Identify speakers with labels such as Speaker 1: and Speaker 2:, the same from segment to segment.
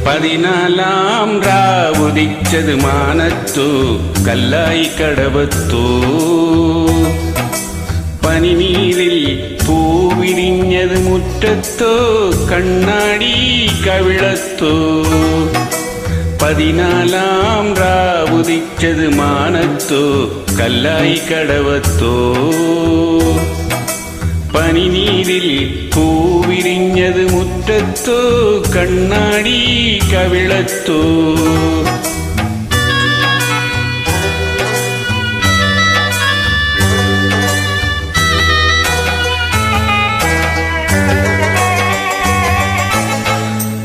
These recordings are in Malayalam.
Speaker 1: 14 രാവുദിച്ചത് മാനത്തു കല്ലായി കടവത്തു പനിനീരിൽ പൂവിരിഞ്ഞത് മുറ്റത്തോ കണ്ണാടി കവിളത്തോ 14 രാവുദിച്ചത് മാനത്തോ കല്ലായി കടവത്തോ പനിനീരിൽ പൂവിരിഞ്ഞത് മുറ്റത്തോ കണ്ണാടി കവിളത്തോ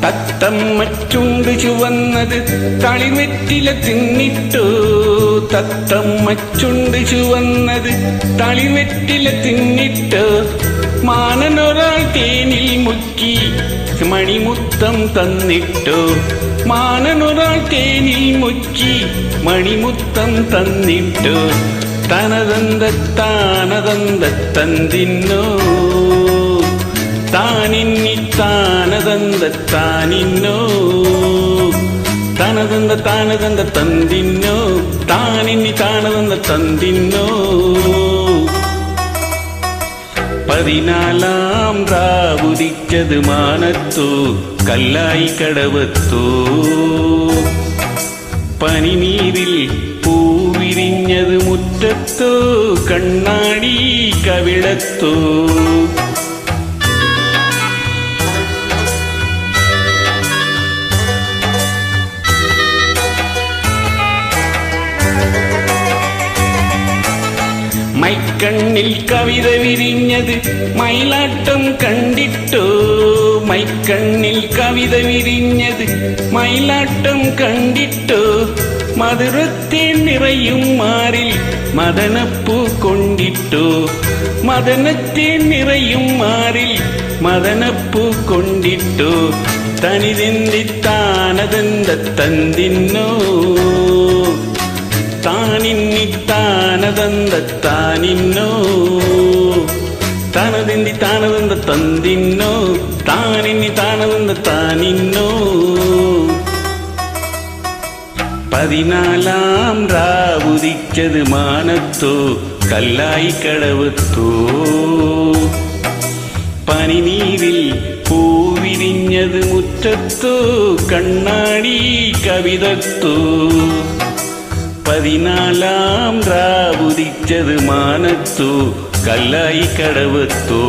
Speaker 1: തത്തമ്മ ചുണ്ട് ചുവന്നത് തളിവെറ്റില തിന്നിട്ടോ തത്തമ്മ ചുണ്ട് ചുവന്നത് തളിവെറ്റില തിന്നിട്ടോ മാനനൊരാൾ തേനിൽ മുക്കി മണിമുത്തം തന്നിട്ടോ മാനനൊരാൾ തേനിൽ മുക്കി മണിമുത്തം തന്നിട്ടോ താനതന്തത്താനതന്തത്തന്തിന്നോ താനിന്നി താനതന്തത്താനിന്നോ താനതന്ത തന്തിന്നോ താനിന്നി താനതന്തത്തന്തിന്നോ 14 രാവുദിച്ചത് മാനത്തോ കല്ലായി കടവത്തോ പനിനീരിൽ പൂവിരിഞ്ഞത് മുറ്റത്തോ കണ്ണാടി കവിളത്തോ മൈക്കണ്ണിൽ കവിത വിരിഞ്ഞത് മയിലാട്ടം കണ്ടിട്ടോ മൈക്കണ്ണിൽ കവിത വിരിഞ്ഞത് മയിലാട്ടം കണ്ടിട്ടോ മധുരത്തെ നിറയും മാറിൽ മദനപ്പൂ കൊണ്ടിട്ടോ മദനത്തെ നിറയും മാറിൽ മദനപ്പൂ കൊണ്ടിട്ടോ തനിതെന്തി താനതന്തത്തന്തിന്നോ താനിന്നി താനതന്തത്താനിന്നോ താനതിന്തി താനതന്തത്തന്തിന്നോ താനിന്നി താനതന്തത്താനിന്നോ 14 രാവുദിച്ചത് മാനത്തോ കല്ലായി കടവത്തോ പനിനീരിൽ പൂവിരിഞ്ഞത് മുറ്റത്തോ കണ്ണാടി കവിതത്തോ 14 രാവുദിച്ചത് മാനത്തോ കല്ലായി കടവത്തോ